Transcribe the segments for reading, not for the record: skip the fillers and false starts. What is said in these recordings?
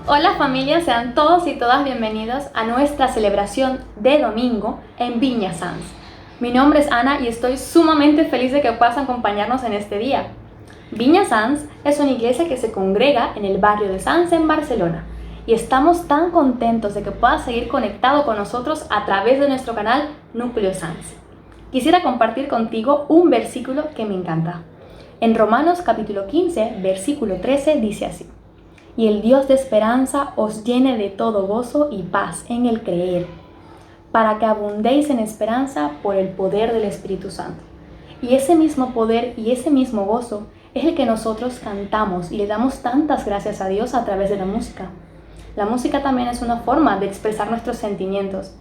Hola familia, sean todos y todas bienvenidos a nuestra celebración de domingo en Viña Sans. Mi nombre es Ana y estoy sumamente feliz de que puedas acompañarnos en este día. Viña Sans es una iglesia que se congrega en el barrio de Sants en Barcelona y estamos tan contentos de que puedas seguir conectado con nosotros a través de nuestro canal Núcleo Sans. Quisiera compartir contigo un versículo que me encanta. En Romanos capítulo 15, versículo 13 dice así: y el Dios de esperanza os llene de todo gozo y paz en el creer, para que abundéis en esperanza por el poder del Espíritu Santo. Y ese mismo poder y ese mismo gozo es el que nosotros cantamos y le damos tantas gracias a Dios a través de la música. La música también es una forma de expresar nuestros sentimientos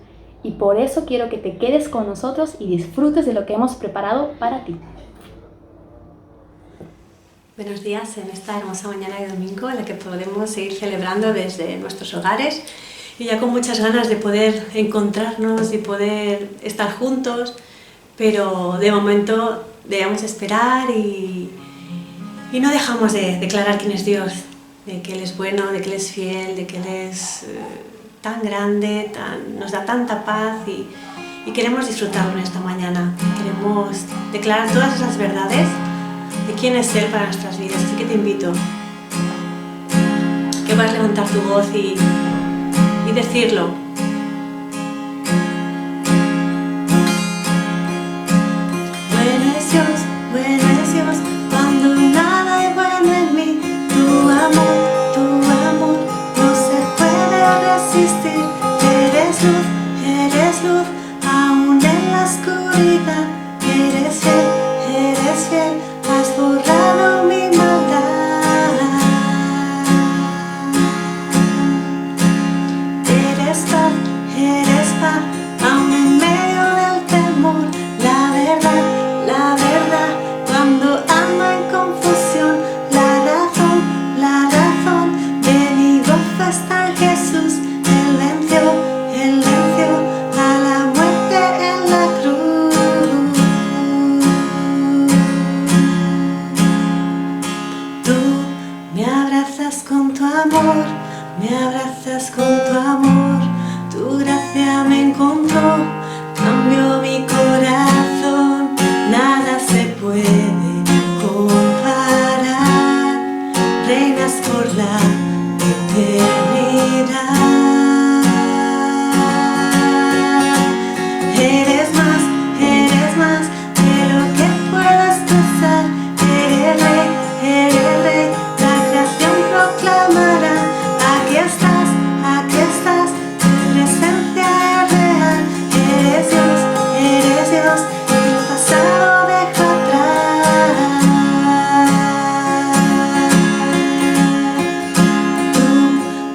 y por eso quiero que te quedes con nosotros y disfrutes de lo que hemos preparado para ti. Buenos días en esta hermosa mañana de domingo en la que podemos seguir celebrando desde nuestros hogares y ya con muchas ganas de poder encontrarnos y poder estar juntos, pero de momento debemos esperar y no dejamos de declarar quién es Dios, de que Él es bueno, de que Él es fiel, de que Él es tan grande, nos da tanta paz y queremos disfrutarlo en esta mañana. Queremos declarar todas esas verdades de quién es Él para nuestras vidas, así que te invito a que puedas levantar tu voz y decirlo. Bueno es Dios, cuando nada hay bueno en mí, tu amor no se puede resistir, eres luz, aún en la oscuridad, eres fiel, has borrado mi maldad. Eres paz, aún en medio del temor. La verdad, cuando ando en confusión. La razón de mi gozo está en Jesús. Él venció a la muerte en la cruz. Me abrazas con tu amor, tu gracia me encontró, cambió mi corazón, nada se puede comparar, reinas por la eternidad. Eres más de lo que puedo expresar, eres rey, la creación proclamará, aquí estás, tu presencia es real, eres Dios, y el pasado deja atrás. Tú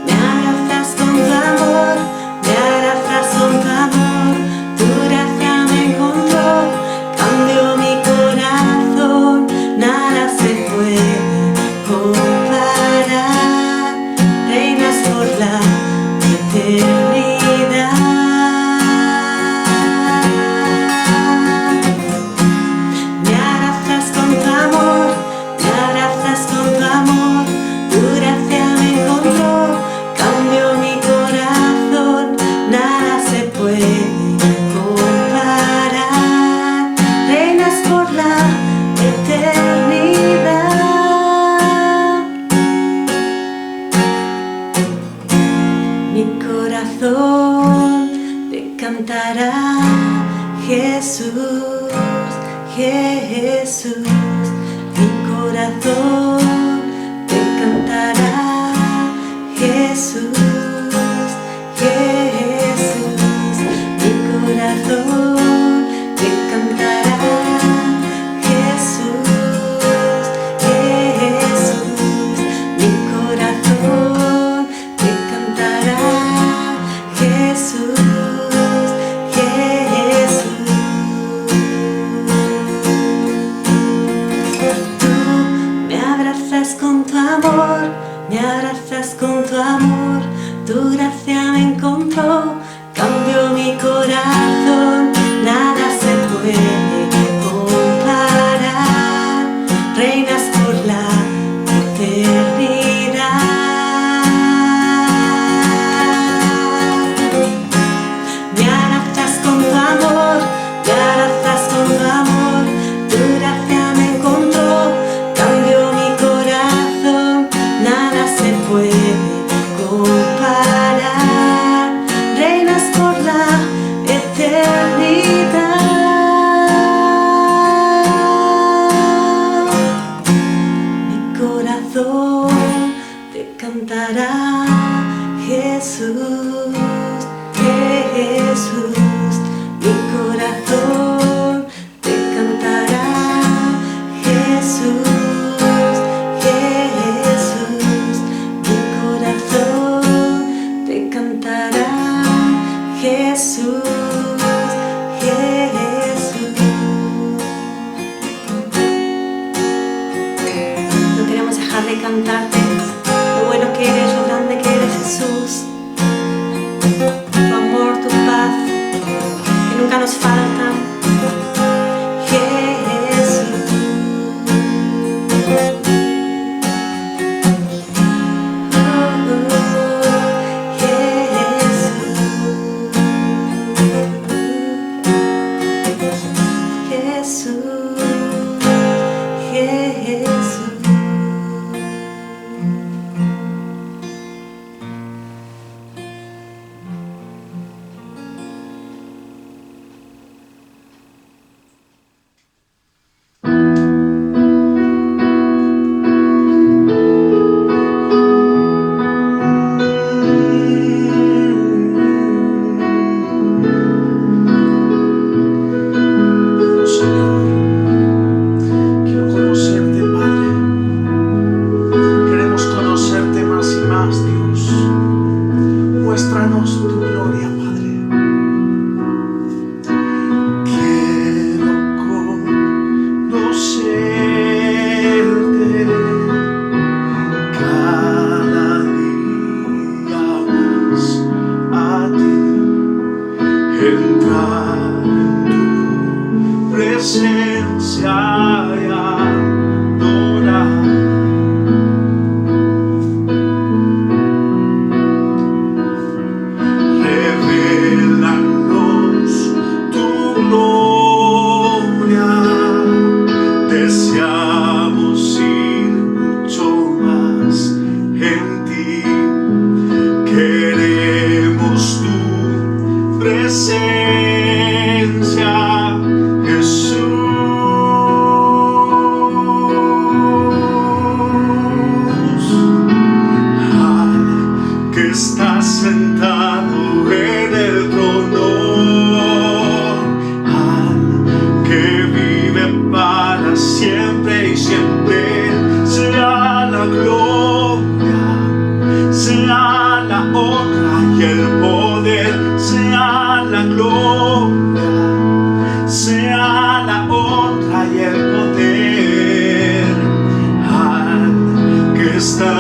me abrazas con tu amor, tu gracia me encontró, cambió mi corazón, nada se puede comparar, reinas por la eternidad. Me abrazas con tu amor, tu gracia me encontró, cambió mi corazón, nada se puede comparar, reinas por la eternidad. Mi corazón te cantará, Jesús, mi corazón te cantará, Jesús, mi corazón te cantará, Jesús, mi corazón te cantará, Jesús. Tú me abrazas con tu amor, tu gracia me encontró, cambió mi corazón, nada se puede comparar, reinas por la eternidad. cantará Jesús, Jesús, mi corazón te cantará Jesús, Jesús, mi corazón te cantará Jesús, Jesús. No queremos dejar de cantarte lo bueno que eres, lo grande que eres, Jesús. Tu amor, tu paz, que nunca nos faltan, Jesús.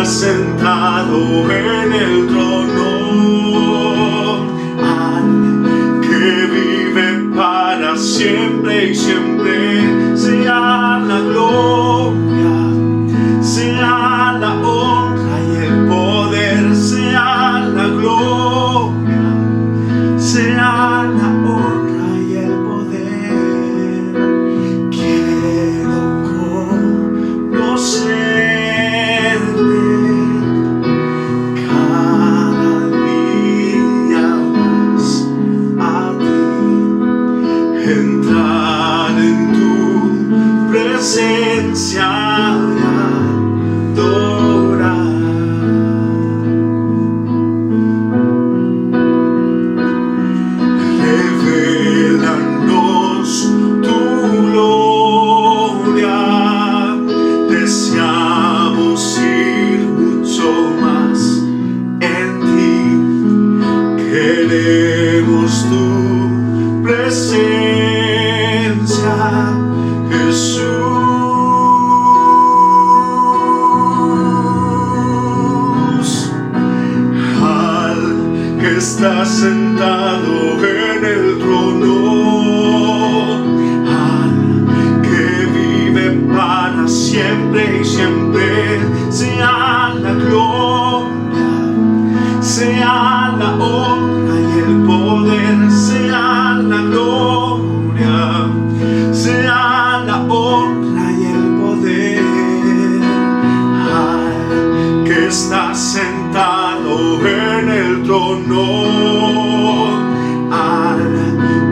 Sentado en el trono, al que vive para siempre y siempre, sea la gloria, sea la honra y el poder, sea la gloria, sea la honra y el poder. Quiero conocer entrar en tu presencia y adorar. Revélanos tu gloria, deseamos ir mucho más en ti, queremos tu presencia, Jesús, al que está sentado en el trono, al que vive para siempre y siempre, sea la gloria, sea la honra y el poder, sea la gloria, sea la honra y el poder, al que está sentado en el trono, al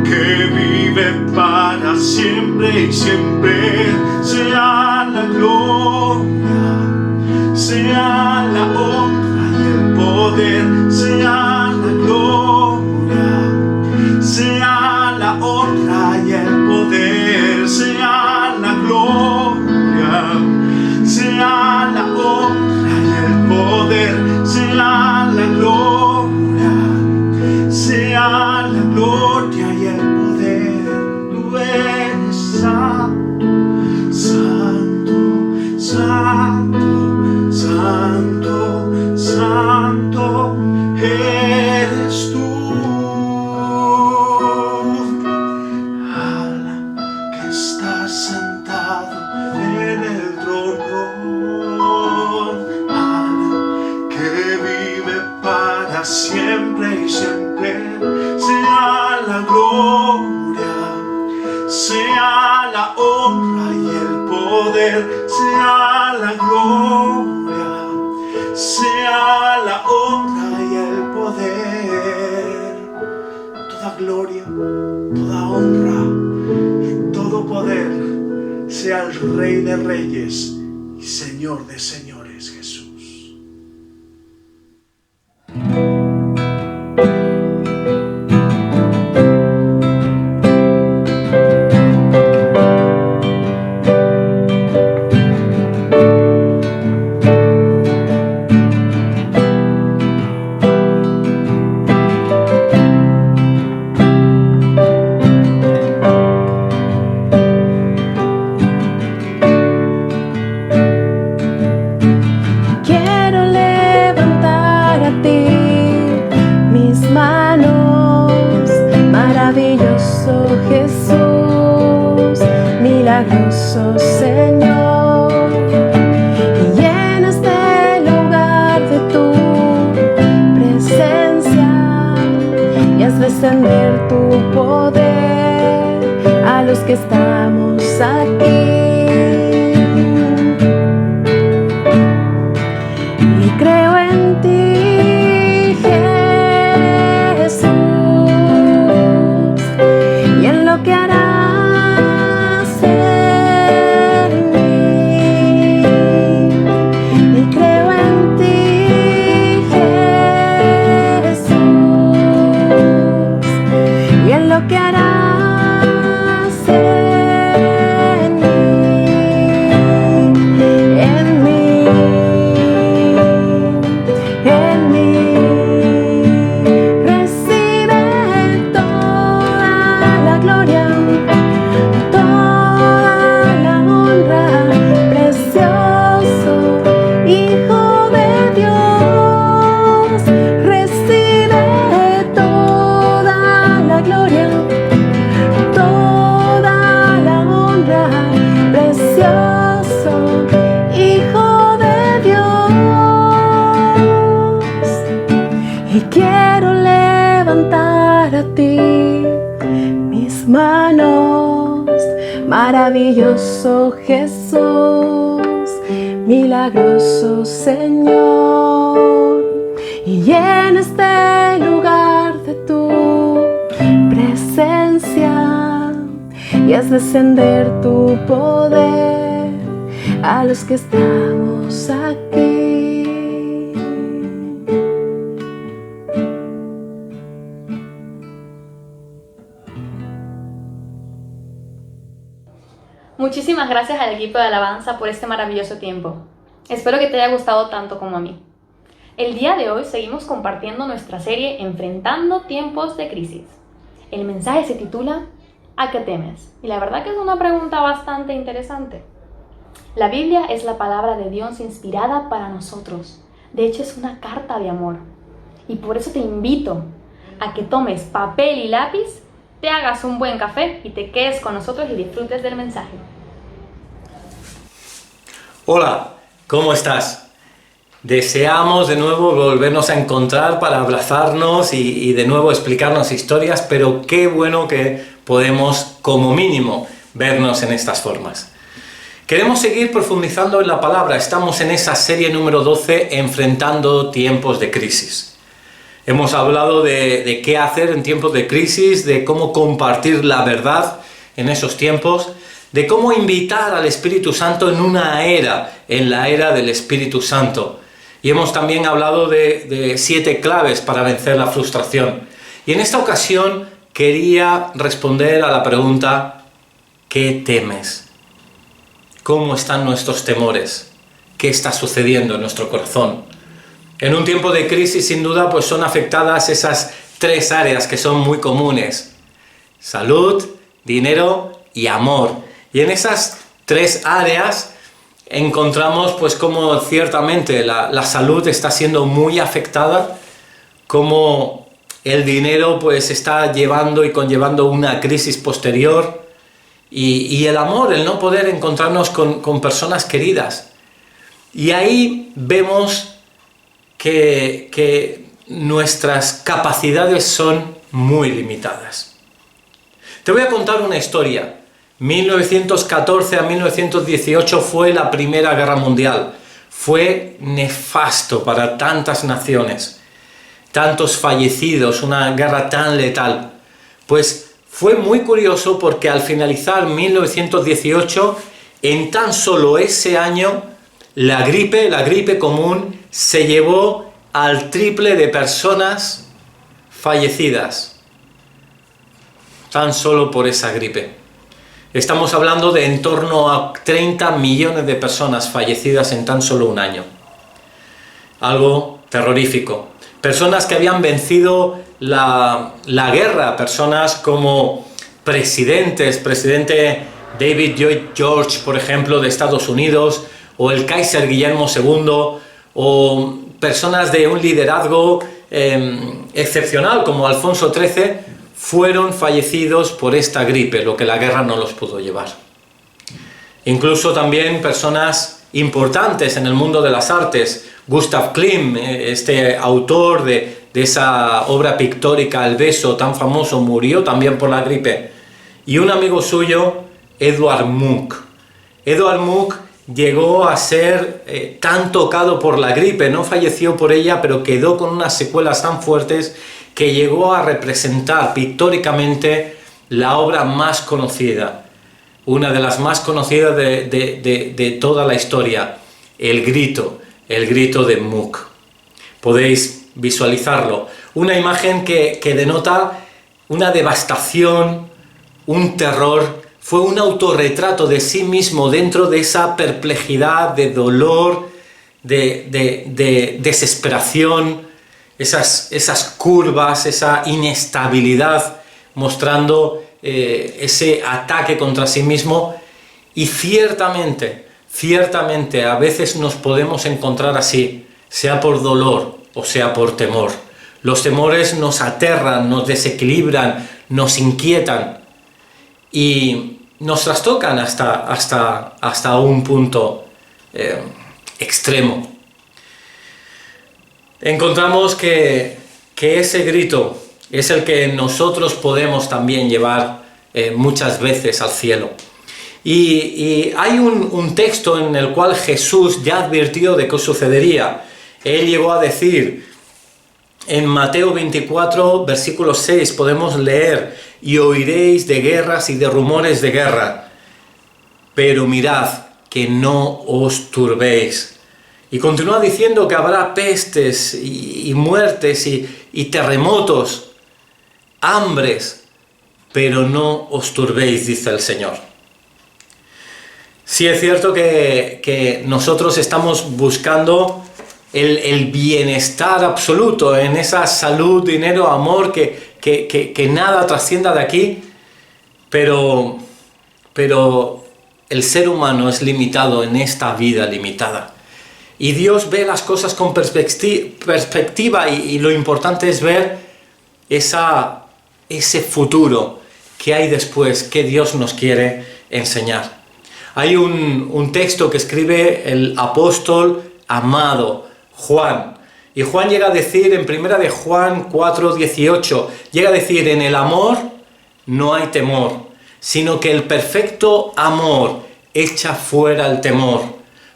que vive para siempre y siempre, sea la gloria, sea la honra y el poder. eres tú. Al que estás sentado en el trono, al que vive para siempre y siempre, sea la gloria, sea la honra y el poder, sea la gloria, sea la honra y el poder. Toda gloria, toda honra y todo poder sea el Rey de Reyes y Señor de Señores, Jesús. Quiero levantar a ti mis manos, maravilloso Jesús, milagroso Señor, y llena este lugar de tu presencia y haz descender tu poder a los que estamos aquí. Creo en ti, Jesús, y en lo que harás en mí. Y creo en ti, Jesús, y en lo que harás en mí. Recibe toda la gloria, toda la honra, precioso Hijo de Dios. Recibe toda la gloria, toda la honra, precioso Hijo de Dios. Y quiero levantar a ti mis manos, maravilloso Jesús, milagroso Señor, y llena este lugar de tu presencia y haz descender tu poder a los que estamos aquí. Muchísimas gracias al equipo de alabanza por este maravilloso tiempo. Espero que te haya gustado tanto como a mí. El día de hoy seguimos compartiendo nuestra serie Enfrentando tiempos de crisis. El mensaje se titula ¿A qué temes? Y la verdad que es una pregunta bastante interesante. La Biblia es la palabra de Dios inspirada para nosotros. De hecho, es una carta de amor. Y por eso te invito a que tomes papel y lápiz, te hagas un buen café y te quedes con nosotros y disfrutes del mensaje. Hola, ¿cómo estás? Deseamos de nuevo volvernos a encontrar para abrazarnos y de nuevo explicarnos historias, pero qué bueno que podemos, como mínimo, vernos en estas formas. Queremos seguir profundizando en la palabra. Estamos en esa serie número 12, Enfrentando tiempos de crisis. Hemos hablado de qué hacer en tiempos de crisis, de cómo compartir la verdad en esos tiempos, de cómo invitar al Espíritu Santo en una era, en la era del Espíritu Santo. Y hemos también hablado de 7 claves para vencer la frustración. Y en esta ocasión quería responder a la pregunta, ¿qué temes? ¿Cómo están nuestros temores? ¿Qué está sucediendo en nuestro corazón? En un tiempo de crisis, sin duda, pues son afectadas esas 3 áreas que son muy comunes. Salud, dinero y amor. Y en esas 3 áreas encontramos pues cómo ciertamente la salud está siendo muy afectada cómo el dinero pues está llevando y conllevando una crisis posterior, y el amor, el no poder encontrarnos con personas queridas. Y ahí vemos que nuestras capacidades son muy limitadas. Te voy a contar una historia. 1914 a 1918 fue la Primera Guerra Mundial. Fue nefasto para tantas naciones, tantos fallecidos, una guerra tan letal. Pues fue muy curioso porque al finalizar 1918, en tan solo ese año, la gripe común se llevó al triple de personas fallecidas, tan solo por esa gripe. Estamos hablando de en torno a 30 millones de personas fallecidas en tan solo un año. Algo terrorífico. Personas que habían vencido la guerra, personas como presidente David Lloyd George, por ejemplo, de Estados Unidos, o el Kaiser Guillermo II, o personas de un liderazgo excepcional como Alfonso XIII, fueron fallecidos por esta gripe, lo que la guerra no los pudo llevar. Incluso también personas importantes en el mundo de las artes. Gustav Klimt, este autor de esa obra pictórica El beso tan famoso, murió también por la gripe. Y un amigo suyo, Edvard Munch. Edvard Munch llegó a ser tan tocado por la gripe, no falleció por ella, pero quedó con unas secuelas tan fuertes que llegó a representar pictóricamente la obra más conocida, una de las más conocidas de toda la historia, El grito de Munch. Podéis visualizarlo. Una imagen que denota una devastación, un terror. Fue un autorretrato de sí mismo dentro de esa perplejidad, de dolor, de desesperación, esas curvas, esa inestabilidad, mostrando ese ataque contra sí mismo. Y ciertamente a veces nos podemos encontrar así, sea por dolor o sea por temor. Los temores nos aterran, nos desequilibran, nos inquietan y nos trastocan hasta un punto extremo. Encontramos que ese grito es el que nosotros podemos también llevar muchas veces al cielo. Y hay un texto en el cual Jesús ya advirtió de qué sucedería. Él llegó a decir, en Mateo 24, versículo 6, podemos leer: y oiréis de guerras y de rumores de guerra, pero mirad que no os turbéis. Y continúa diciendo que habrá pestes y muertes y terremotos, hambres, pero no os turbéis, dice el Señor. Sí es cierto que nosotros estamos buscando el bienestar absoluto, en esa salud, dinero, amor, que nada trascienda de aquí, pero el ser humano es limitado en esta vida limitada. Y Dios ve las cosas con perspectiva y lo importante es ver ese futuro que hay después, que Dios nos quiere enseñar. Hay un texto que escribe el apóstol amado Juan, y Juan llega a decir en 1 de Juan 4:18, llega a decir: en el amor no hay temor, sino que el perfecto amor echa fuera el temor.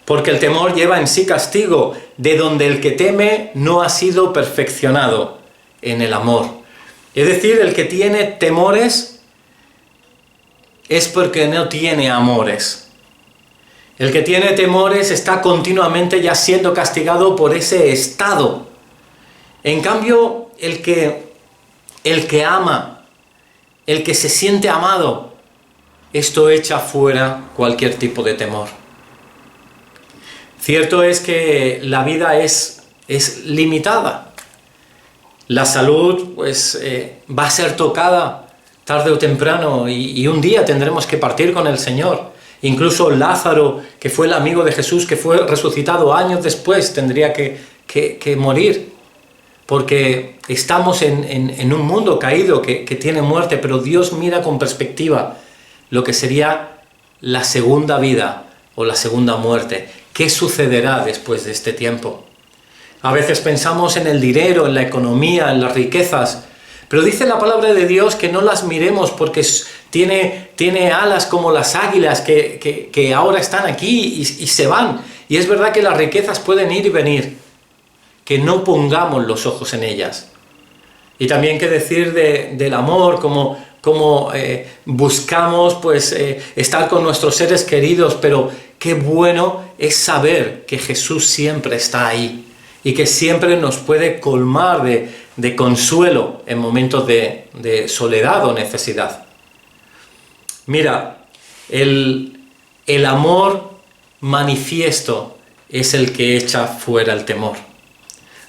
Porque el temor lleva en sí castigo, de donde el que teme no ha sido perfeccionado en el amor. Es decir, el que tiene temores es porque no tiene amores. El que tiene temores está continuamente ya siendo castigado por ese estado. En cambio, el que ama, el que se siente amado, esto echa fuera cualquier tipo de temor. Cierto es que la vida es limitada. La salud pues, va a ser tocada tarde o temprano y un día tendremos que partir con el Señor. Incluso Lázaro, que fue el amigo de Jesús, que fue resucitado años después, tendría que morir. porque estamos en un mundo caído que tiene muerte, pero Dios mira con perspectiva lo que sería la segunda vida o la segunda muerte. ¿Qué sucederá después de este tiempo? A veces pensamos en el dinero, en la economía, en las riquezas, pero dice la palabra de Dios que no las miremos porque tiene alas como las águilas que ahora están aquí y se van. Y es verdad que las riquezas pueden ir y venir, que no pongamos los ojos en ellas. Y también qué decir del amor, como buscamos pues estar con nuestros seres queridos, pero qué bueno es saber que Jesús siempre está ahí y que siempre nos puede colmar de consuelo en momentos de soledad o necesidad. Mira, el amor manifiesto es el que echa fuera el temor.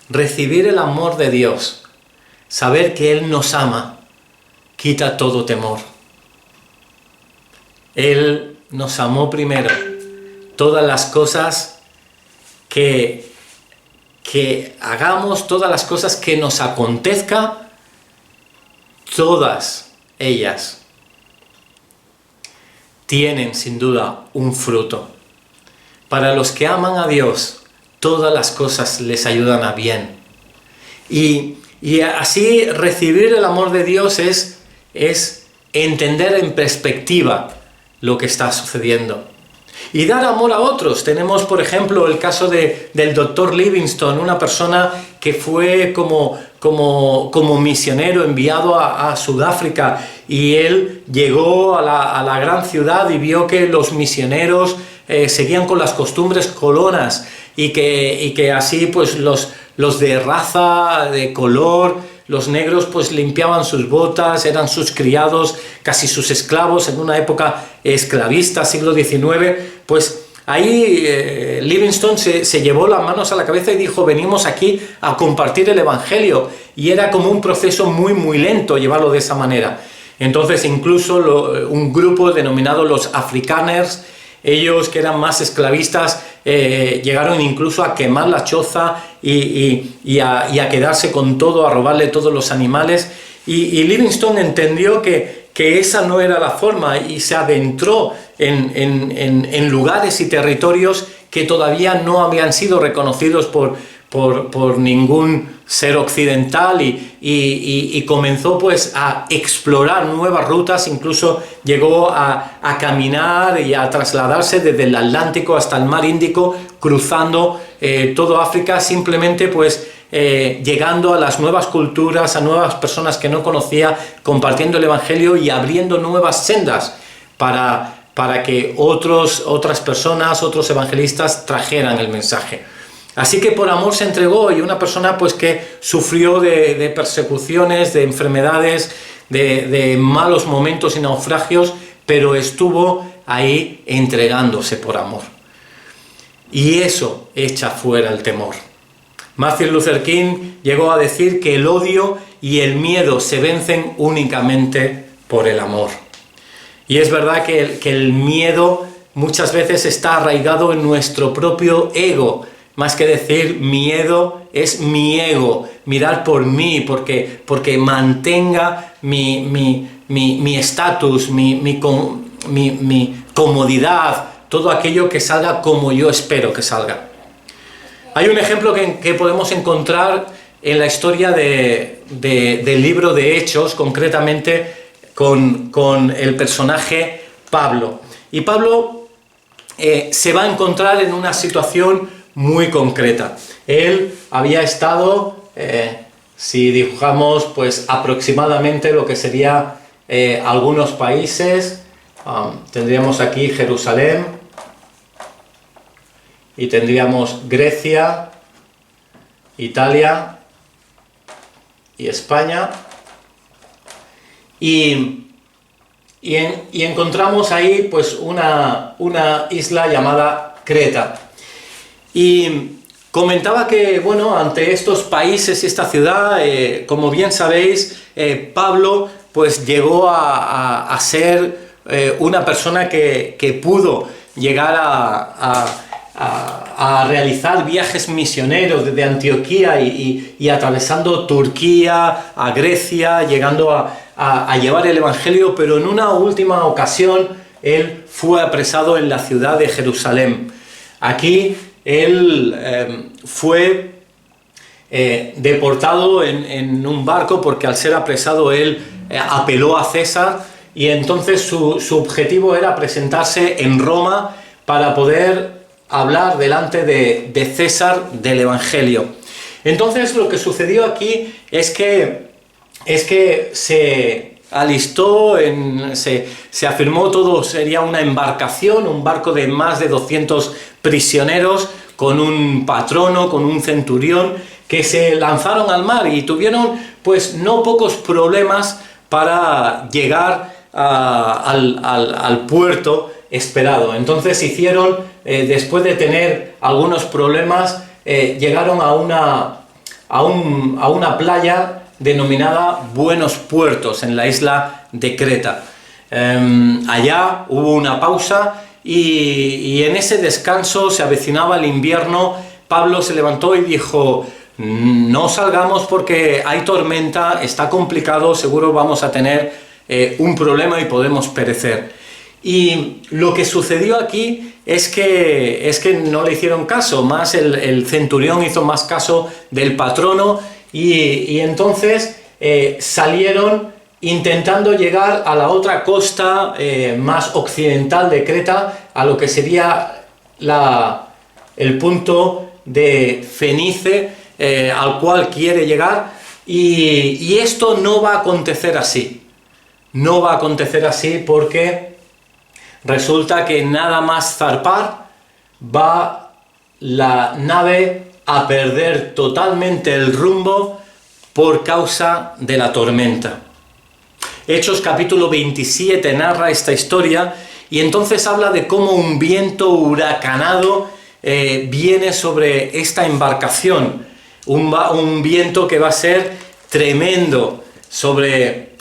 Recibir el amor de Dios, saber que Él nos ama, quita todo temor. Él nos amó primero. Todas las cosas que hagamos, todas las cosas que nos acontezca, todas ellas tienen sin duda un fruto. Para los que aman a Dios, todas las cosas les ayudan a bien. Y así recibir el amor de Dios es entender en perspectiva lo que está sucediendo. Y dar amor a otros. Tenemos, por ejemplo, el caso del Dr. Livingstone, una persona que fue como misionero enviado a Sudáfrica, y él llegó a la gran ciudad y vio que los misioneros seguían con las costumbres colonas y que así pues los de raza, de color, los negros pues limpiaban sus botas, eran sus criados, casi sus esclavos en una época esclavista, siglo XIX. Pues ahí Livingstone se llevó las manos a la cabeza y dijo: venimos aquí a compartir el Evangelio. Y era como un proceso muy muy lento llevarlo de esa manera. Entonces incluso un grupo denominado los Afrikaners, ellos que eran más esclavistas, llegaron incluso a quemar la choza y a quedarse con todo, a robarle todos los animales. Y Livingstone entendió que esa no era la forma y se adentró en lugares y territorios que todavía no habían sido reconocidos por ningún ser occidental y comenzó pues a explorar nuevas rutas. Incluso llegó a caminar y a trasladarse desde el Atlántico hasta el mar Índico, cruzando todo África, simplemente pues llegando a las nuevas culturas, a nuevas personas que no conocía, compartiendo el Evangelio y abriendo nuevas sendas para que otras personas, otros evangelistas trajeran el mensaje. Así que por amor se entregó, y una persona pues que sufrió de persecuciones, de enfermedades, de malos momentos y naufragios, pero estuvo ahí entregándose por amor. Y eso echa fuera el temor. Martin Luther King llegó a decir que el odio y el miedo se vencen únicamente por el amor. Y es verdad que el miedo muchas veces está arraigado en nuestro propio ego. Más que decir miedo, es mi ego, mirar por mí, porque mantenga mi estatus, mi comodidad, todo aquello que salga como yo espero que salga. Hay un ejemplo que podemos encontrar en la historia del libro de Hechos, concretamente con el personaje Pablo. Y Pablo se va a encontrar en una situación muy concreta. Él había estado, si dibujamos pues aproximadamente lo que sería algunos países, tendríamos aquí Jerusalén, y tendríamos Grecia, Italia y España, y encontramos ahí pues una isla llamada Creta. Y comentaba que, bueno, ante estos países y esta ciudad, como bien sabéis, Pablo pues llegó a ser una persona que pudo llegar a realizar viajes misioneros desde Antioquía y atravesando Turquía, a Grecia, llegando a llevar el Evangelio, pero en una última ocasión él fue apresado en la ciudad de Jerusalén. Aquí él fue deportado en un barco porque al ser apresado él apeló a César y entonces su objetivo era presentarse en Roma para poder hablar delante de César del Evangelio. Entonces lo que sucedió aquí es que se alistó, se afirmó todo, sería una embarcación, un barco de más de 200 prisioneros con un patrono, con un centurión, que se lanzaron al mar y tuvieron pues no pocos problemas para llegar al puerto esperado. Entonces hicieron, después de tener algunos problemas, llegaron a una playa denominada Buenos Puertos, en la isla de Creta. Allá hubo una pausa y en ese descanso se avecinaba el invierno. Pablo se levantó y dijo: no salgamos porque hay tormenta, está complicado, seguro vamos a tener un problema y podemos perecer. Y lo que sucedió aquí es que no le hicieron caso, más el centurión hizo más caso del patrono y entonces salieron intentando llegar a la otra costa más occidental de Creta, a lo que sería el punto de Fenice, al cual quiere llegar, y esto no va a acontecer así. No va a acontecer así porque resulta que nada más zarpar va la nave a perder totalmente el rumbo por causa de la tormenta. Hechos capítulo 27 narra esta historia y entonces habla de cómo un viento huracanado viene sobre esta embarcación. Un viento que va a ser tremendo sobre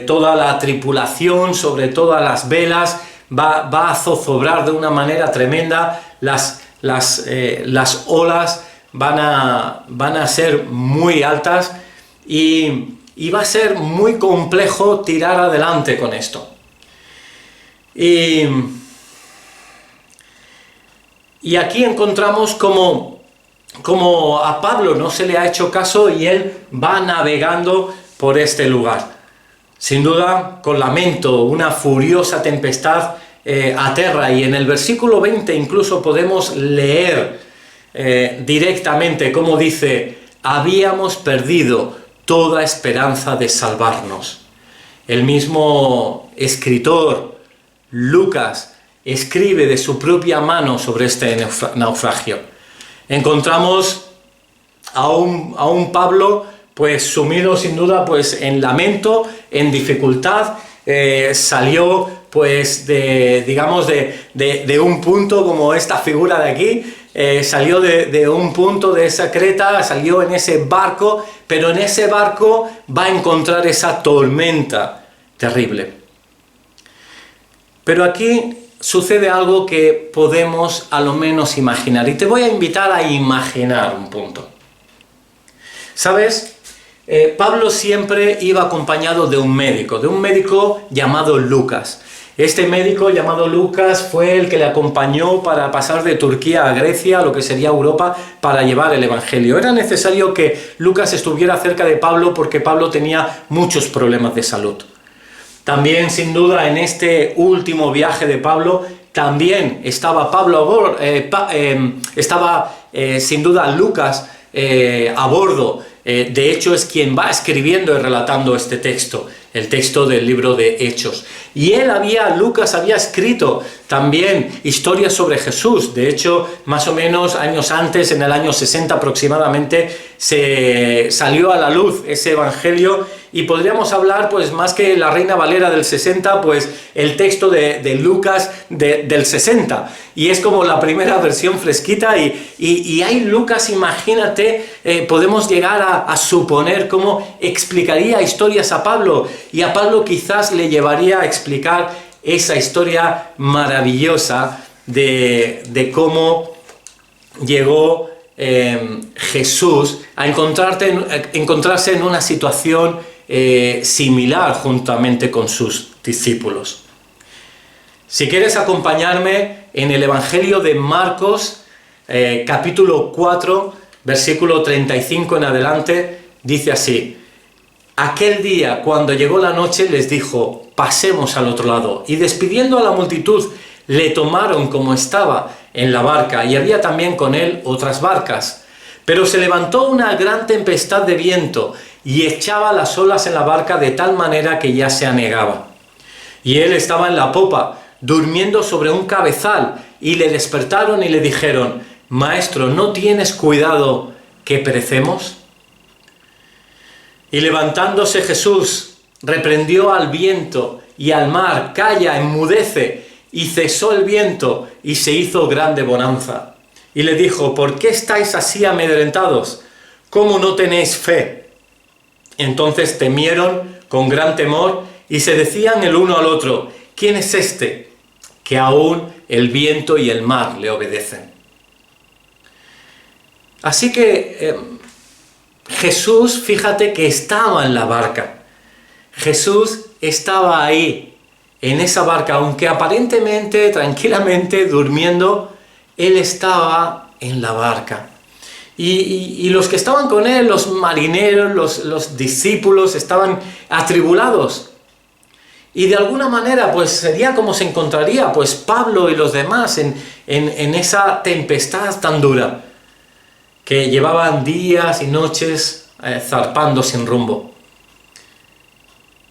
toda la tripulación, sobre todas las velas, va a zozobrar de una manera tremenda, las olas van a ser muy altas y va a ser muy complejo tirar adelante con esto. Y aquí encontramos como a Pablo no se le ha hecho caso y él va navegando por este lugar. Sin duda, con lamento, una furiosa tempestad aterra, y en el versículo 20 incluso podemos leer directamente cómo dice: habíamos perdido toda esperanza de salvarnos. El mismo escritor, Lucas, escribe de su propia mano sobre este naufragio. Encontramos a un Pablo pues sumido sin duda pues en lamento, en dificultad, salió pues de un punto como esta figura de aquí, salió de un punto de esa Creta, salió en ese barco, pero en ese barco va a encontrar esa tormenta terrible. Pero aquí sucede algo que podemos a lo menos imaginar, y te voy a invitar a imaginar un punto. ¿Sabes? Pablo siempre iba acompañado de un médico llamado Lucas. Este médico llamado Lucas fue el que le acompañó para pasar de Turquía a Grecia, a lo que sería Europa, para llevar el Evangelio. Era necesario que Lucas estuviera cerca de Pablo porque Pablo tenía muchos problemas de salud. También, sin duda, en este último viaje de Pablo, también estaba sin duda Lucas a bordo. De hecho, es quien va escribiendo y relatando este texto, el texto del libro de Hechos. Y Lucas había escrito también historias sobre Jesús. De hecho, más o menos años antes, en el año 60 aproximadamente, se salió a la luz ese evangelio. Y podríamos hablar, pues más que la Reina Valera del 60, pues el texto de Lucas del 60. Y es como la primera versión fresquita. Y ahí Lucas, imagínate, podemos llegar a suponer cómo explicaría historias a Pablo. Y a Pablo quizás le llevaría a explicar esa historia maravillosa de cómo llegó Jesús a encontrarse en una situación similar juntamente con sus discípulos. Si quieres acompañarme en el Evangelio de Marcos, capítulo 4, versículo 35 en adelante, dice así: aquel día, cuando llegó la noche, les dijo: pasemos al otro lado. Y despidiendo a la multitud, le tomaron como estaba en la barca, y había también con él otras barcas. Pero se levantó una gran tempestad de viento, y echaba las olas en la barca de tal manera que ya se anegaba. Y él estaba en la popa, durmiendo sobre un cabezal, y le despertaron y le dijeron: Maestro, ¿no tienes cuidado que perecemos? Y levantándose Jesús, reprendió al viento y al mar: calla, enmudece. Y cesó el viento, y se hizo grande bonanza. Y le dijo: ¿por qué estáis así amedrentados? ¿Cómo no tenéis fe? Entonces temieron con gran temor, y se decían el uno al otro: ¿quién es este, que aún el viento y el mar le obedecen? Así que Jesús, fíjate que estaba en la barca. Jesús estaba ahí, en esa barca, aunque aparentemente, tranquilamente, durmiendo, Él estaba en la barca. Y los que estaban con Él, los marineros, los discípulos, estaban atribulados. Y de alguna manera, pues sería como se encontraría pues Pablo y los demás en esa tempestad tan dura, que llevaban días y noches zarpando sin rumbo.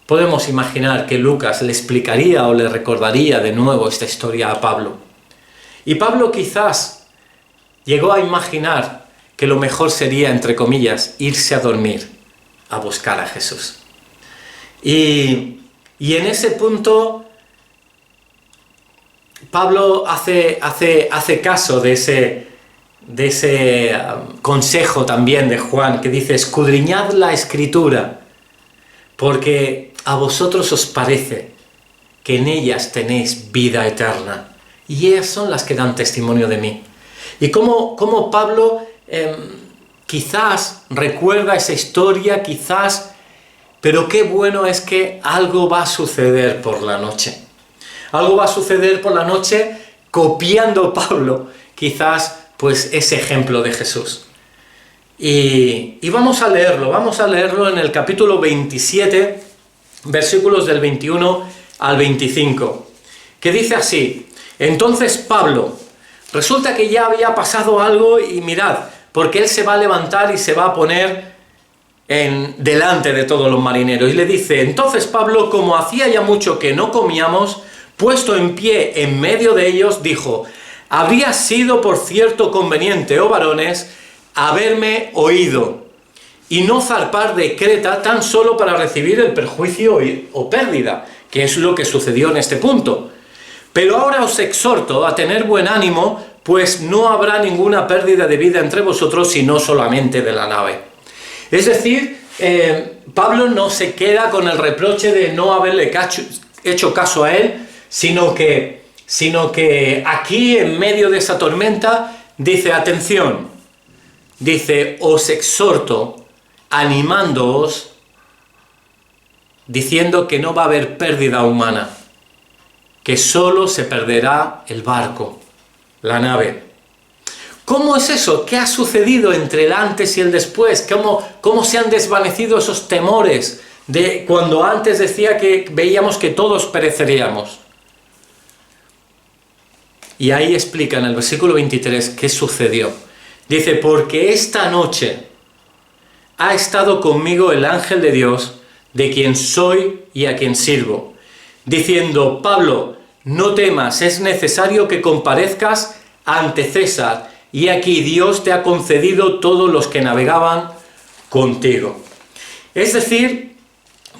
Podemos imaginar que Lucas le explicaría o le recordaría de nuevo esta historia a Pablo. Y Pablo quizás llegó a imaginar que lo mejor sería, entre comillas, irse a dormir a buscar a Jesús. Y en ese punto Pablo hace caso de ese consejo también de Juan, que dice: escudriñad la Escritura, porque a vosotros os parece que en ellas tenéis vida eterna, y ellas son las que dan testimonio de mí. Y como Pablo quizás recuerda esa historia, pero qué bueno es que algo va a suceder por la noche. Algo va a suceder por la noche copiando Pablo, quizás, pues ese ejemplo de Jesús. Y vamos a leerlo en el capítulo 27, versículos del 21 al 25, que dice así: entonces Pablo, resulta que ya había pasado algo, y mirad, porque él se va a levantar y se va a poner delante de todos los marineros, y le dice: entonces Pablo, como hacía ya mucho que no comíamos, puesto en pie en medio de ellos, dijo: habría sido por cierto conveniente, oh varones, haberme oído, y no zarpar de Creta tan solo para recibir el perjuicio o pérdida, que es lo que sucedió en este punto. Pero ahora os exhorto a tener buen ánimo, pues no habrá ninguna pérdida de vida entre vosotros, sino solamente de la nave. Es decir, Pablo no se queda con el reproche de no haberle hecho caso a él, sino que aquí, en medio de esa tormenta, dice: atención, dice, os exhorto, animándoos, diciendo que no va a haber pérdida humana, que solo se perderá el barco, la nave. ¿Cómo es eso? ¿Qué ha sucedido entre el antes y el después? ¿Cómo se han desvanecido esos temores de cuando antes decía que veíamos que todos pereceríamos? Y ahí explica en el versículo 23 qué sucedió. Dice: porque esta noche ha estado conmigo el ángel de Dios, de quien soy y a quien sirvo, diciendo: Pablo, no temas, es necesario que comparezcas ante César, y aquí Dios te ha concedido todos los que navegaban contigo. Es decir,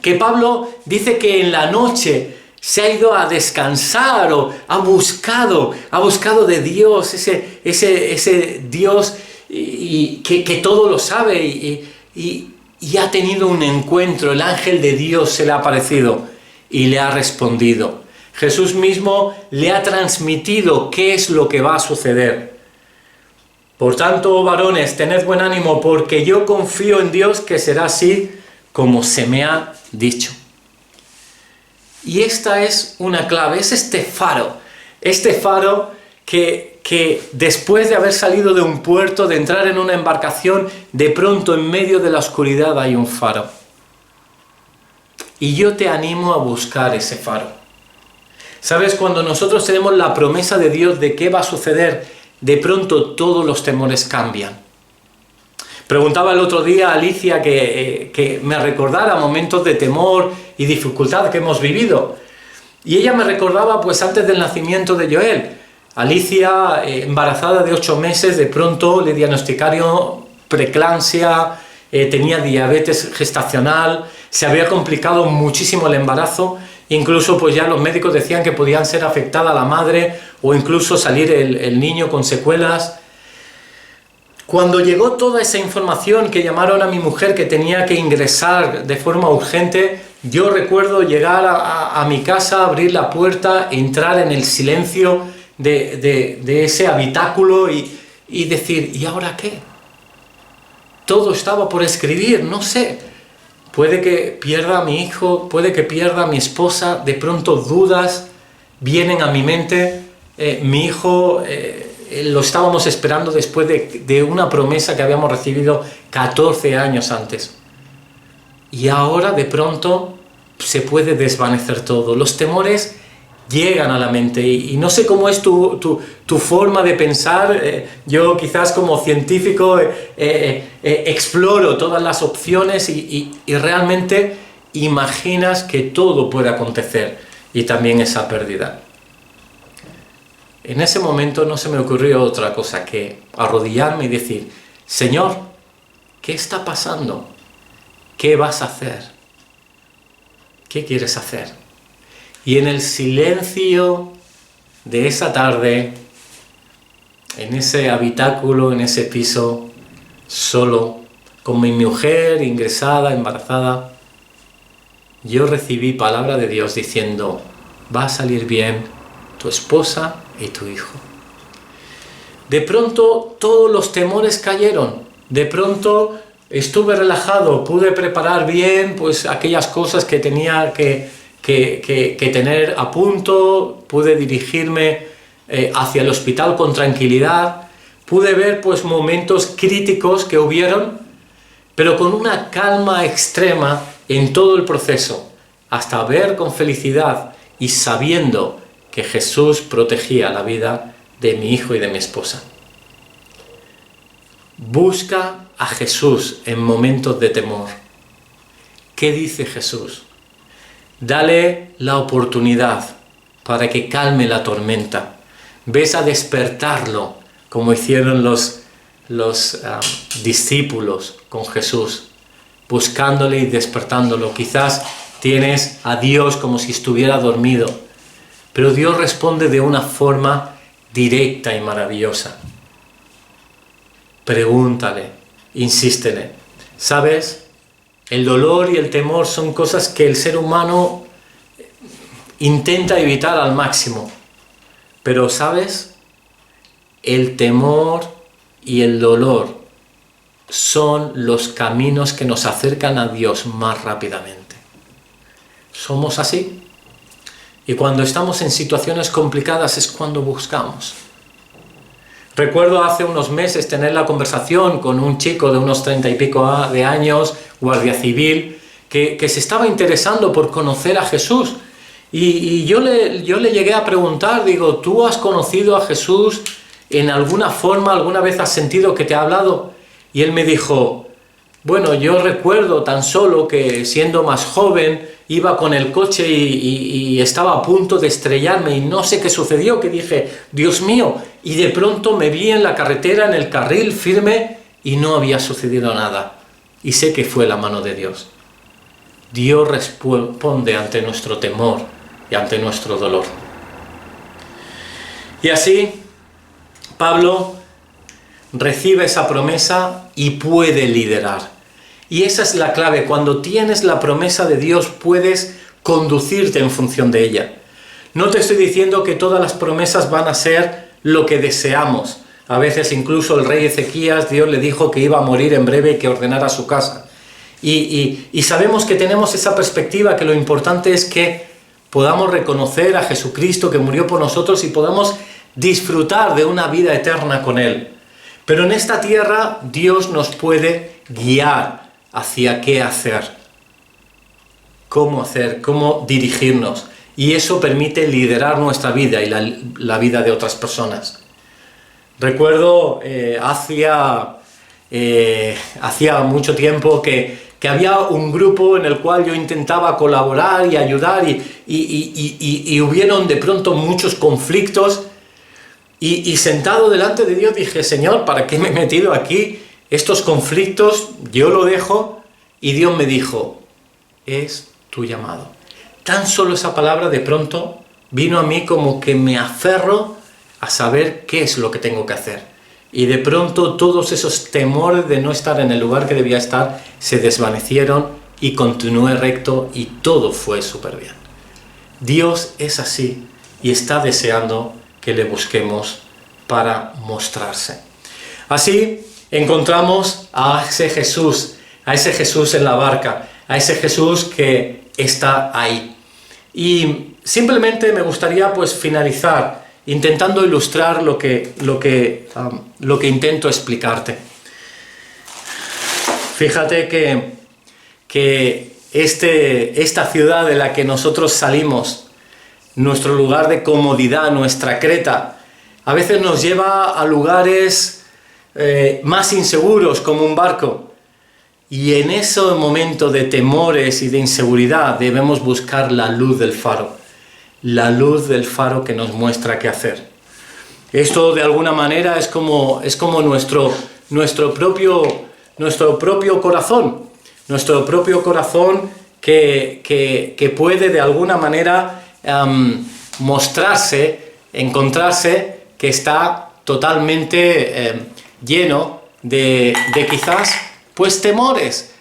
que Pablo dice que en la noche se ha ido a descansar, o ha buscado de Dios, ese Dios y que todo lo sabe, y ha tenido un encuentro. El ángel de Dios se le ha aparecido y le ha respondido. Jesús mismo le ha transmitido qué es lo que va a suceder. Por tanto, varones, tened buen ánimo, porque yo confío en Dios que será así como se me ha dicho. Y esta es una clave, es este faro que después de haber salido de un puerto, de entrar en una embarcación, de pronto en medio de la oscuridad hay un faro. Y yo te animo a buscar ese faro. ¿Sabes? Cuando nosotros tenemos la promesa de Dios de qué va a suceder, de pronto todos los temores cambian. Preguntaba el otro día a Alicia que me recordara momentos de temor y dificultad que hemos vivido. Y ella me recordaba pues antes del nacimiento de Joel. Alicia, embarazada de 8 meses, de pronto le diagnosticaron preeclampsia, tenía diabetes gestacional, se había complicado muchísimo el embarazo, incluso pues ya los médicos decían que podían ser afectada la madre o incluso salir el niño con secuelas. Cuando llegó toda esa información que llamaron a mi mujer que tenía que ingresar de forma urgente, yo recuerdo llegar a mi casa, abrir la puerta, entrar en el silencio de ese habitáculo y decir, ¿y ahora qué? Todo estaba por escribir, no sé. Puede que pierda a mi hijo, puede que pierda a mi esposa, de pronto dudas vienen a mi mente. Mi hijo lo estábamos esperando después de una promesa que habíamos recibido 14 años antes. Y ahora de pronto se puede desvanecer todo. Los temores llegan a la mente y no sé cómo es tu forma de pensar. Yo quizás como científico exploro todas las opciones y realmente imaginas que todo puede acontecer y también esa pérdida. En ese momento no se me ocurrió otra cosa que arrodillarme y decir, Señor, ¿qué está pasando? ¿Qué vas a hacer? ¿Qué quieres hacer? Y en el silencio de esa tarde, en ese habitáculo, en ese piso, solo, con mi mujer ingresada, embarazada, yo recibí palabra de Dios diciendo, va a salir bien tu esposa y tu hijo. De pronto todos los temores cayeron, de pronto estuve relajado, pude preparar bien pues aquellas cosas que tenía que tener a punto, pude dirigirme hacia el hospital con tranquilidad, pude ver pues momentos críticos que hubieron, pero con una calma extrema en todo el proceso, hasta ver con felicidad y sabiendo que Jesús protegía la vida de mi hijo y de mi esposa. Busca a Jesús en momentos de temor. ¿Qué dice Jesús? Dale la oportunidad para que calme la tormenta. Ves a despertarlo, como hicieron los discípulos con Jesús, buscándole y despertándolo. Quizás tienes a Dios como si estuviera dormido, pero Dios responde de una forma directa y maravillosa. Pregúntale, insístele. ¿Sabes? El dolor y el temor son cosas que el ser humano intenta evitar al máximo. Pero, ¿sabes? El temor y el dolor son los caminos que nos acercan a Dios más rápidamente. ¿Somos así? Y cuando estamos en situaciones complicadas es cuando buscamos. Recuerdo hace unos meses tener la conversación con un chico de unos 30 y pico de años, guardia civil, que se estaba interesando por conocer a Jesús. Y yo le llegué a preguntar, digo, ¿tú has conocido a Jesús en alguna forma? ¿Alguna vez has sentido que te ha hablado? Y él me dijo, bueno, yo recuerdo tan solo que siendo más joven iba con el coche y estaba a punto de estrellarme y no sé qué sucedió, que dije, Dios mío, y de pronto me vi en la carretera, en el carril firme y no había sucedido nada. Y sé que fue la mano de Dios. Dios responde ante nuestro temor y ante nuestro dolor. Y así, Pablo recibe esa promesa y puede liderar. Y esa es la clave. Cuando tienes la promesa de Dios, puedes conducirte en función de ella. No te estoy diciendo que todas las promesas van a ser lo que deseamos. A veces incluso el rey Ezequías, Dios le dijo que iba a morir en breve y que ordenara su casa. Y sabemos que tenemos esa perspectiva, que lo importante es que podamos reconocer a Jesucristo que murió por nosotros y podamos disfrutar de una vida eterna con Él. Pero en esta tierra Dios nos puede guiar hacia qué hacer, cómo dirigirnos. Y eso permite liderar nuestra vida y la vida de otras personas. Recuerdo hacía mucho tiempo que había un grupo en el cual yo intentaba colaborar y ayudar y hubieron de pronto muchos conflictos y sentado delante de Dios dije: Señor, ¿para qué me he metido aquí? Estos conflictos yo lo dejo. Y Dios me dijo: es tu llamado. Tan solo esa palabra de pronto vino a mí como que me aferro a saber qué es lo que tengo que hacer. Y de pronto todos esos temores de no estar en el lugar que debía estar se desvanecieron y continué recto y todo fue súper bien. Dios es así y está deseando que le busquemos para mostrarse. Así encontramos a ese Jesús en la barca, a ese Jesús que está ahí. Y simplemente me gustaría pues finalizar intentando ilustrar lo que intento explicarte. Fíjate que esta ciudad de la que nosotros salimos, nuestro lugar de comodidad, nuestra Creta, a veces nos lleva a lugares más inseguros como un barco. Y en ese momento de temores y de inseguridad debemos buscar la luz del faro. La luz del faro que nos muestra qué hacer. Esto de alguna manera es como nuestro propio corazón. Nuestro propio corazón que puede de alguna manera encontrarse que está totalmente lleno de quizás pues temores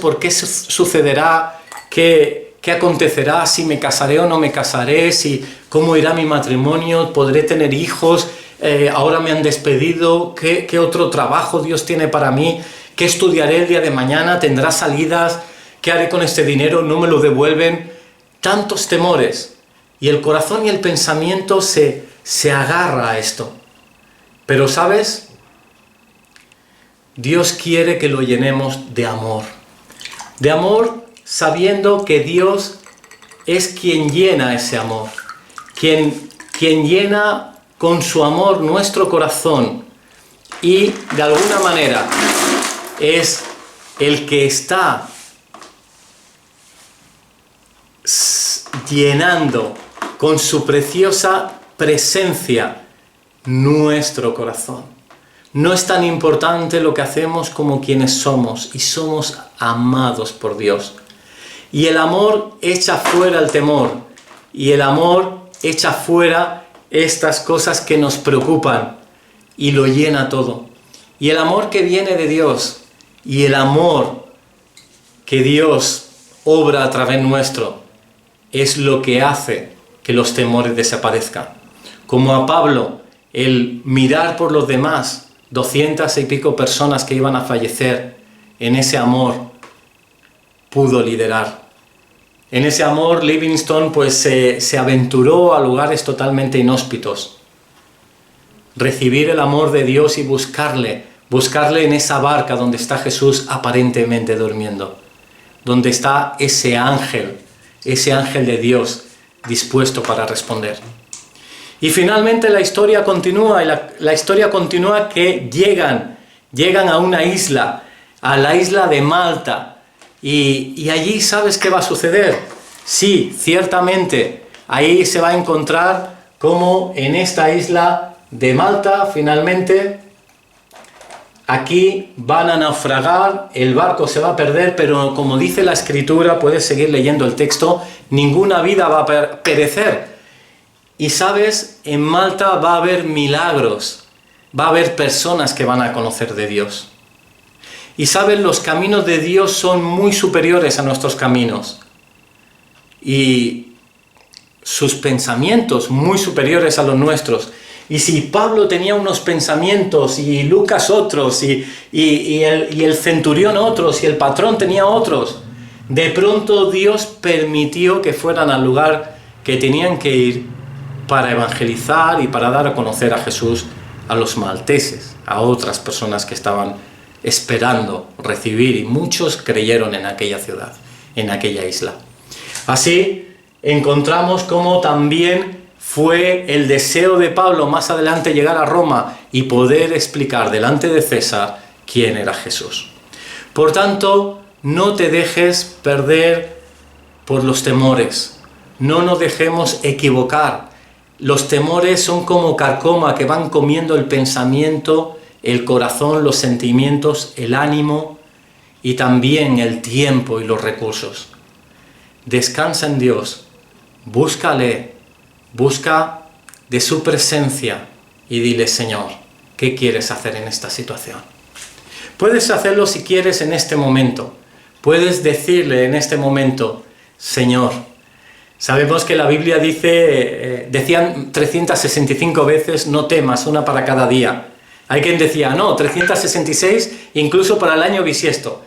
por qué sucederá, qué acontecerá, si me casaré o no me casaré, cómo irá mi matrimonio, podré tener hijos, ahora me han despedido, qué otro trabajo Dios tiene para mí, qué estudiaré el día de mañana, tendrá salidas, qué haré con este dinero, no me lo devuelven. Tantos temores, y el corazón y el pensamiento se agarra a esto. Pero ¿sabes? Dios quiere que lo llenemos de amor sabiendo que Dios es quien llena ese amor, quien llena con su amor nuestro corazón y de alguna manera es el que está llenando con su preciosa presencia nuestro corazón. No es tan importante lo que hacemos como quienes somos, y somos amados por Dios. Y el amor echa fuera el temor, y el amor echa fuera estas cosas que nos preocupan, y lo llena todo. Y el amor que viene de Dios, y el amor que Dios obra a través nuestro, es lo que hace que los temores desaparezcan. Como a Pablo, el mirar por los demás, 200 y pico personas que iban a fallecer, en ese amor pudo liderar. En ese amor Livingstone pues se aventuró a lugares totalmente inhóspitos. Recibir el amor de Dios y buscarle en esa barca donde está Jesús aparentemente durmiendo, donde está ese ángel de Dios dispuesto para responder. Y finalmente la historia continúa, y la historia continúa que llegan a una isla, a la isla de Malta, y allí ¿sabes qué va a suceder? Sí, ciertamente, ahí se va a encontrar como en esta isla de Malta, finalmente, aquí van a naufragar, el barco se va a perder, pero como dice la Escritura, puedes seguir leyendo el texto, ninguna vida va a perecer. Y sabes, en Malta va a haber milagros, va a haber personas que van a conocer de Dios. Y sabes, los caminos de Dios son muy superiores a nuestros caminos. Y sus pensamientos muy superiores a los nuestros. Y si Pablo tenía unos pensamientos y Lucas otros y el centurión otros y el patrón tenía otros, de pronto Dios permitió que fueran al lugar que tenían que ir para evangelizar y para dar a conocer a Jesús a los malteses, a otras personas que estaban esperando recibir, y muchos creyeron en aquella ciudad, en aquella isla. Así encontramos cómo también fue el deseo de Pablo más adelante llegar a Roma y poder explicar delante de César quién era Jesús. Por tanto, no te dejes perder por los temores, no nos dejemos equivocar. Los temores son como carcoma que van comiendo el pensamiento, el corazón, los sentimientos, el ánimo y también el tiempo y los recursos. Descansa en Dios, búscale, busca de su presencia y dile: Señor, ¿qué quieres hacer en esta situación? Puedes hacerlo si quieres en este momento. Puedes decirle en este momento: Señor, sabemos que la Biblia dice, decían 365 veces no temas, una para cada día. Hay quien decía, no, 366 incluso para el año bisiesto.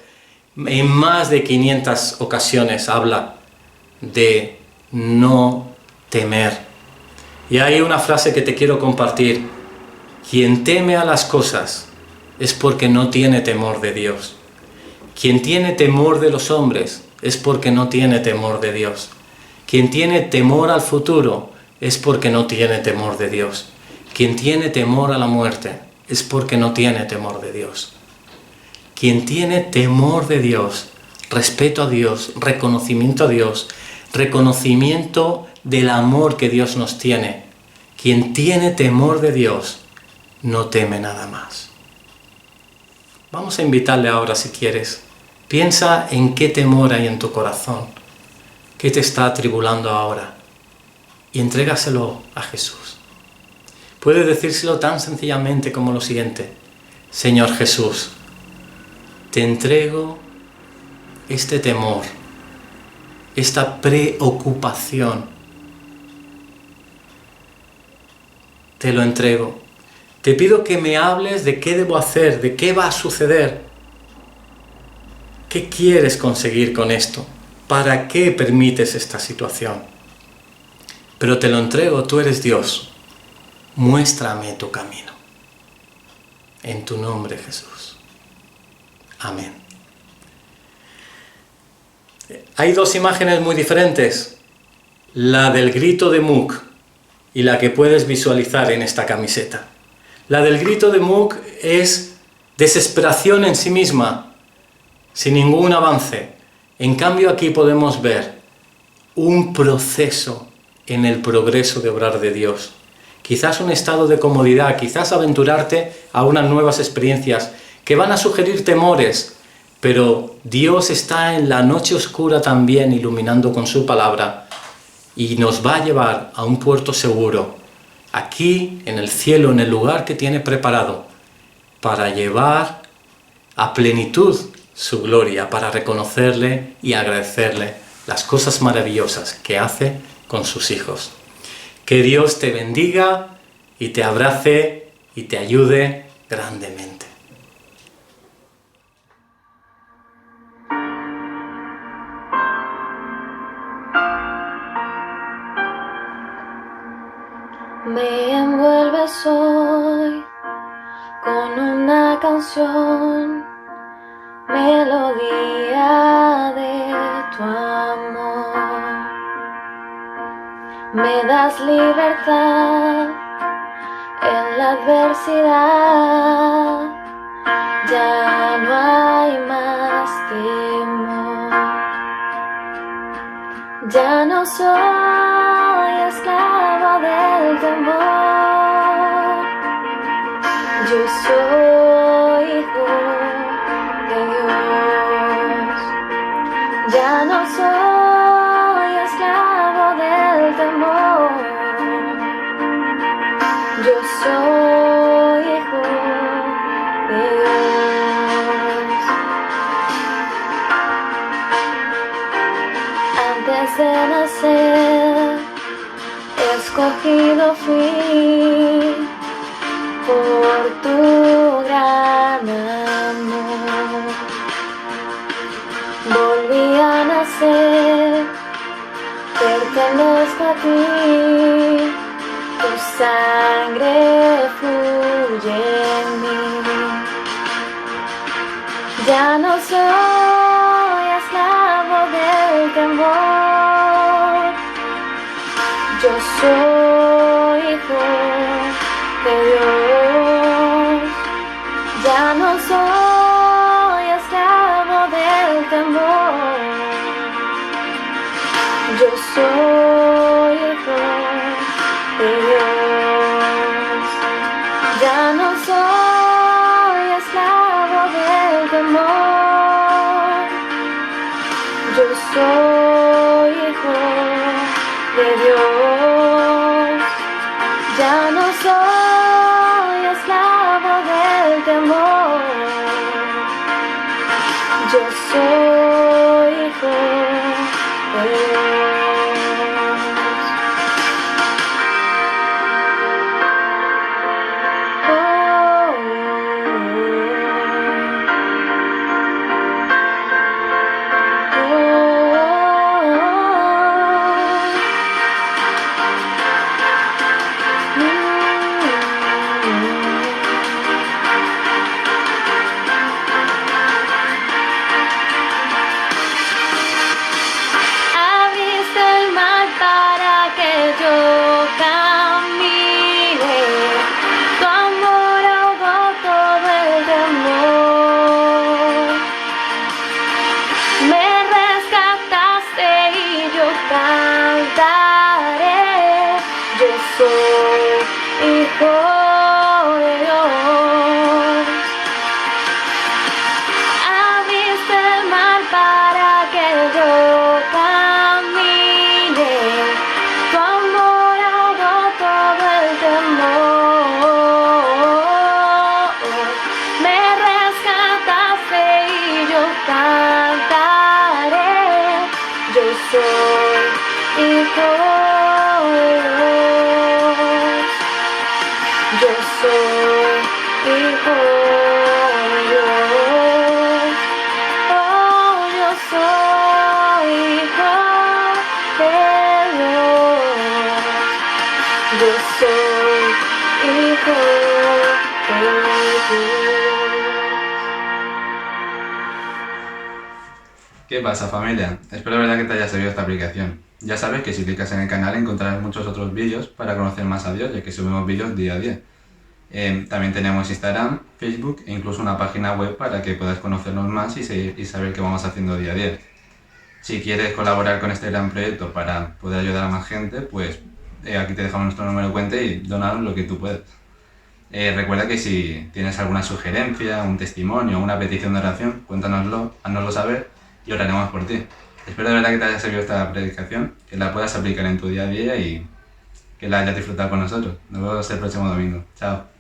En más de 500 ocasiones habla de no temer. Y hay una frase que te quiero compartir: quien teme a las cosas es porque no tiene temor de Dios. Quien tiene temor de los hombres es porque no tiene temor de Dios. Quien tiene temor al futuro es porque no tiene temor de Dios. Quien tiene temor a la muerte es porque no tiene temor de Dios. Quien tiene temor de Dios, respeto a Dios, reconocimiento a Dios, reconocimiento del amor que Dios nos tiene. Quien tiene temor de Dios no teme nada más. Vamos a invitarle ahora, si quieres. Piensa en qué temor hay en tu corazón, qué te está atribulando ahora, y entrégaselo a Jesús. Puedes decírselo tan sencillamente como lo siguiente: Señor Jesús, te entrego este temor, esta preocupación. Te lo entrego. Te pido que me hables de qué debo hacer, de qué va a suceder. ¿Qué quieres conseguir con esto? ¿Para qué permites esta situación? Pero te lo entrego, tú eres Dios. Muéstrame tu camino. En tu nombre, Jesús. Amén. Hay dos imágenes muy diferentes. La del grito de Muk y la que puedes visualizar en esta camiseta. La del grito de Muk es desesperación en sí misma, sin ningún avance. En cambio, aquí podemos ver un proceso en el progreso de obrar de Dios. Quizás un estado de comodidad, quizás aventurarte a unas nuevas experiencias que van a sugerir temores, pero Dios está en la noche oscura también iluminando con su palabra y nos va a llevar a un puerto seguro, aquí en el cielo, en el lugar que tiene preparado, para llevar a plenitud su gloria, para reconocerle y agradecerle las cosas maravillosas que hace con sus hijos. Que Dios te bendiga y te abrace y te ayude grandemente. Me envuelves hoy con una canción, melodía de tu amor. Me das libertad en la adversidad, ya no hay más temor. Ya no soy esclavo del temor, yo soy hijo de Dios. Ya no soy esclavo del temor, yo soy hijo de Dios. Antes de nacer escogido fui por tu gran amor. Volví a nacer, pertenezco a ti, tu sangre fluye en mí. Ya no soy esclavo del temor, yo soy hijo de Dios. Ya no soy esclavo del temor, yo soy hijo de Dios. Ya no soy esclavo del temor, yo soy hijo de Dios. Ya no soy esclavo del temor, yo soy hijo de Dios. ¿Qué pasa, familia? Espero de verdad que te haya servido esta aplicación. Ya sabes que si clicas en el canal encontrarás muchos otros vídeos para conocer más a Dios, ya que subimos vídeos día a día. También tenemos Instagram, Facebook e incluso una página web para que puedas conocernos más y saber qué vamos haciendo día a día. Si quieres colaborar con este gran proyecto para poder ayudar a más gente, pues aquí te dejamos nuestro número de cuenta y donaros lo que tú puedas. Recuerda que si tienes alguna sugerencia, un testimonio o una petición de oración, cuéntanoslo, háznoslo saber y oraremos por ti. Espero de verdad que te haya servido esta predicación, que la puedas aplicar en tu día a día y que la hayas disfrutado con nosotros. Nos vemos el próximo domingo. Chao.